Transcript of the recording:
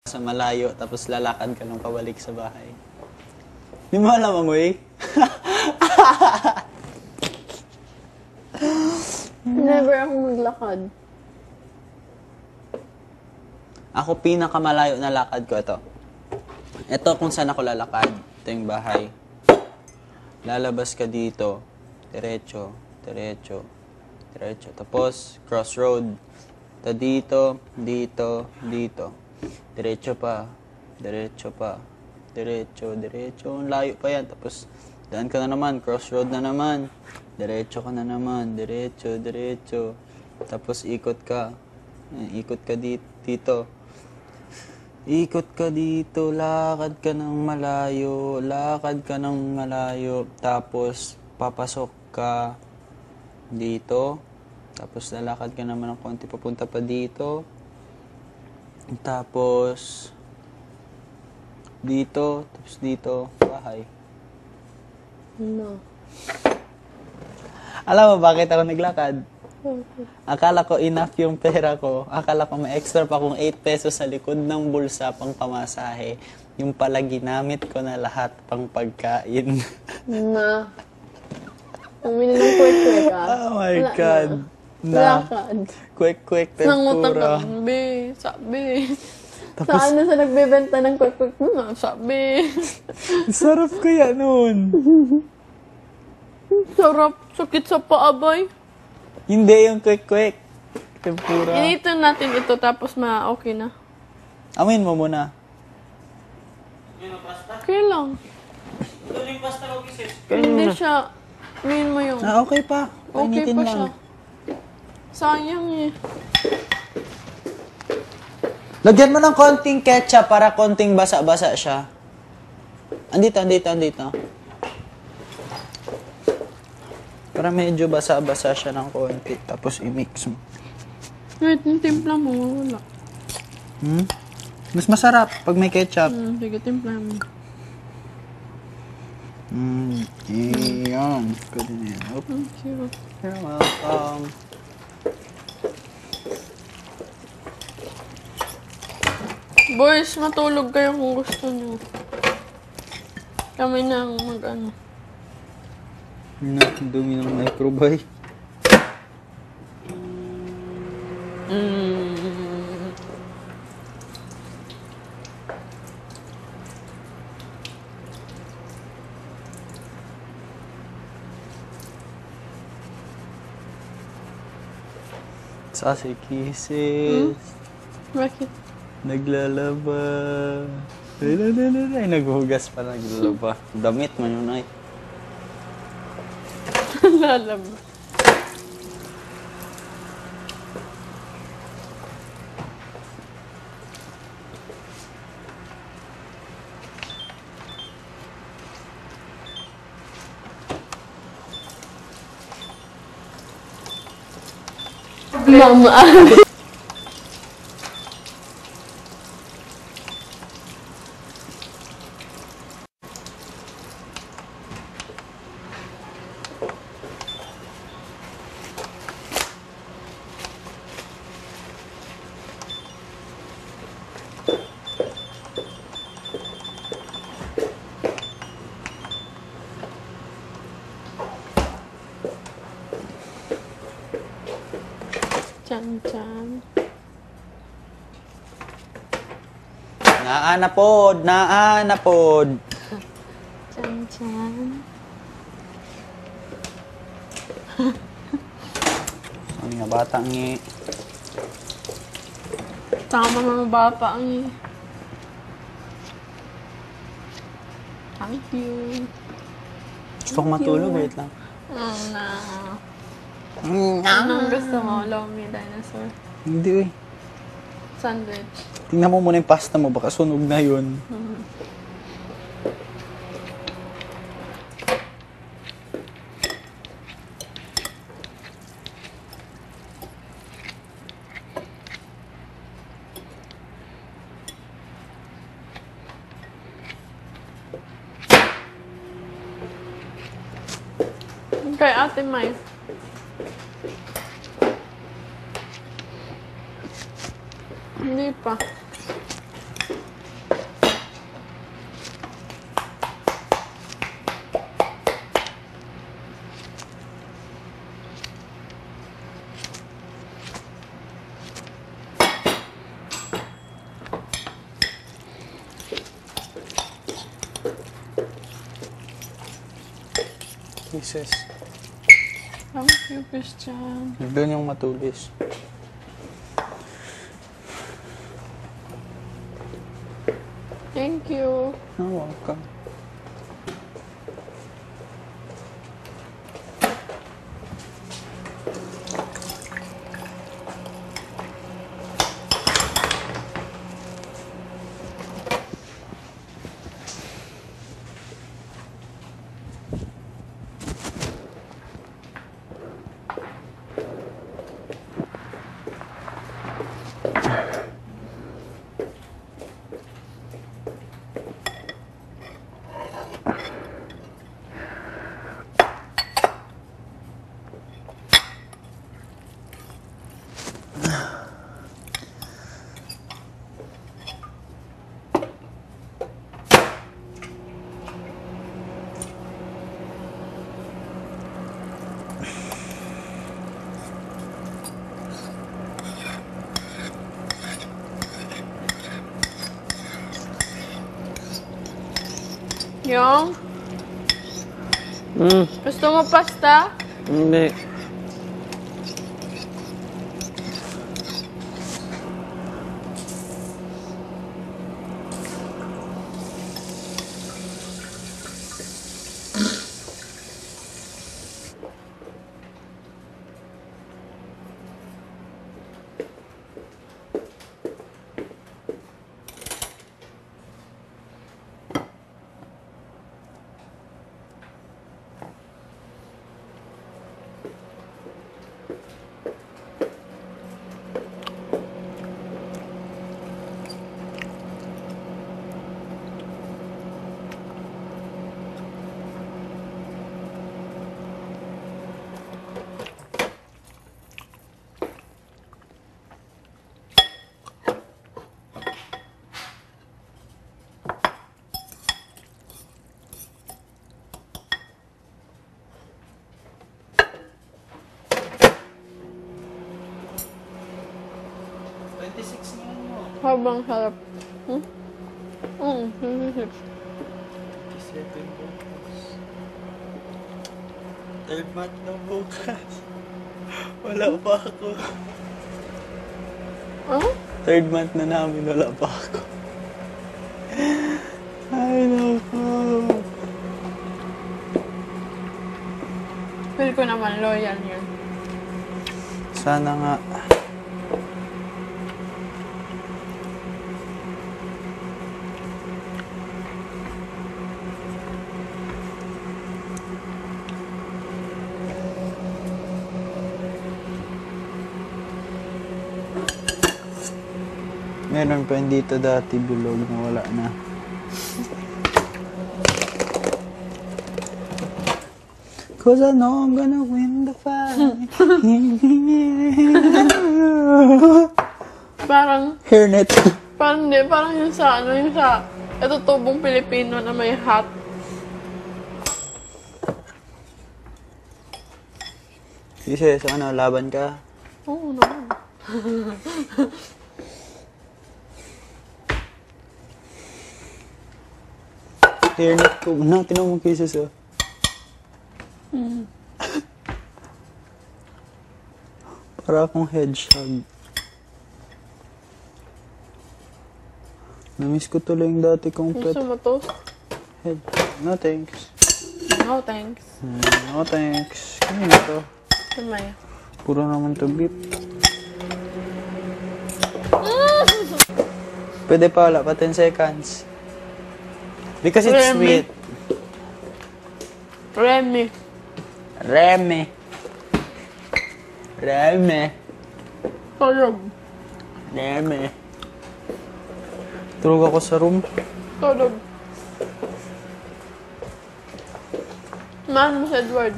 sa malayo, tapos lalakad ka lang pabalik sa bahay. Di mo alam, Amoy? Never ako maglakad. Ako, pinakamalayo na lakad ko ito. Ito kung saan ako lalakad. Ito yung bahay. Lalabas ka dito. Diretso, diretso, diretso. Tapos, crossroad. Ito dito, dito, dito. Diretso pa, diretso pa, diretso, diretso. Ang layo pa yan. Tapos, daan ka na naman, crossroad na naman. Diretso ka na naman, diretso, diretso. Tapos, ikot ka. Ikot ka dito. Ikot ka dito, lakad ka ng malayo, lakad ka ng malayo. Tapos, papasok ka dito. Tapos, lalakad ka naman ng konti, papunta pa dito. Tapos, dito, tapos dito, bahay. No. Alam mo bakit ako naglakad? Akala ko enough yung pera ko. Akala ko may extra pa akong 8 pesos sa likod ng bulsa pang pamasahe. Yung pala ginamit ko na lahat pang pagkain. Na. Umili ng quick-quick Oh my God. Lakad. Quick, Nangutang tempura. ka. Sabi. Saan na sa nagbebenta ng quick-quick mo nga? Sabi. Sarap kaya nun. Sarap. Sakit sa paabay. Hindi yung quick. Tempura. Inito natin ito tapos okay na. Amin mo muna. Okay lang. Hindi siya. Amin mo yung. Okay pa. Okay Painitin pa lang. siya. Sayang eh. Lagyan mo ng konting ketchup para konting basa-basa siya. Andito. Para medyo basa-basa siya ng konti. Tapos i-mix mo. Wait, yung timpla mo, wala. Mas masarap pag may ketchup. Sige, timpla mo. Yan. Pwede na yan. Oop. Sure. You're welcome. Boys, matulog kayo kung gusto nyo. Kami na mag-ano. Dumi ng microwave. Sassy kisses. Bakit? Naglalaba. Ay, naghugas pa, naglalaba. Damit man yun ay. Lalab. Mama. Chan. Naanapod. Chan. Ang nga batang ngi. Tama mga bata ang Thank you. Gusto ko matulog, wait lang. Oh, na. Anong gusto mo? Lomi dinosaur? Hindi eh. Sandwich. Tingnan mo muna yung pasta mo, baka sunog na yun. Kay Ate Mai. Hindi pa. Kisses. Thank you, Christian. Doon yung matulis. Thank you. You're welcome. Yung? Gusto mo pasta? Hindi. Habang sarap. Sisip. Third month na bukas. Wala pa ako. Third month na namin, wala pa ako. Ay, naku. Feel ko naman loyal yun. Sana nga. Meron pa yun dito dati, bilog na wala na. Cause I know I'm gonna win the fight. Parang, Hairnet. parang hindi, parang yung sa, yung sa, ito tubong Pilipino na may hat. Kasi sa ano, laban ka? Oo naman. Hairnet ko. Tinong mo kisses, oh. Para akong hedgehog. Namiss ko tuloy yung dati kong pet. Gusto mo toast? Head. No thanks. No, thanks. No thanks. Kaya na to. Kamay. Puro naman to beef. Pwede pa, wala pa 10 seconds. Because it's Remy. sweet. Remy. Remy. Remy. Tulog. Remy. Tulog ako sa room. Tulog. Man mo si Edward.